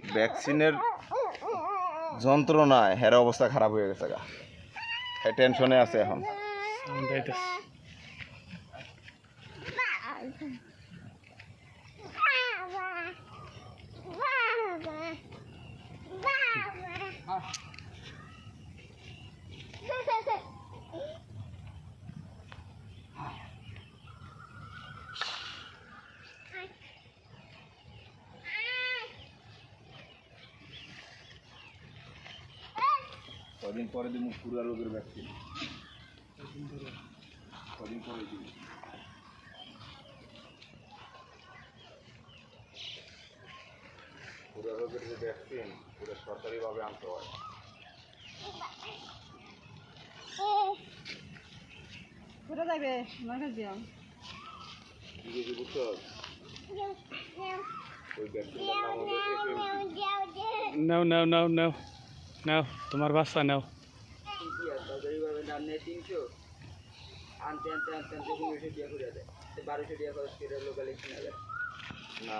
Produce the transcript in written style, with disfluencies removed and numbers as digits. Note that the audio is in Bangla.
ভ্যাকসিনের যন্ত্রণায় হের অবস্থা খারাপ হয়ে গেছে গা, টেনশনে আছে এখন। কদিন পরে দিব পুরা রোগের ভ্যাকসিন, কদিন পরে দিব। পুরা রোগের যে ভ্যাকসিন পুরো সরকারিভাবে আনতে হয়। পুরো যাবে আমার কাছে যাও বুঝছো ওই ভ্যাকসিনটার নাম হলো FMC। নাও নাও নাও নাও নাও তোমার বাচ্চা নাও। সরকারিভাবে দাম নেয় 300, আনতে 1200 টাকা খরচ করে দেয়, 1200 টাকা খরচ করে লোকালে কিনা যায়। না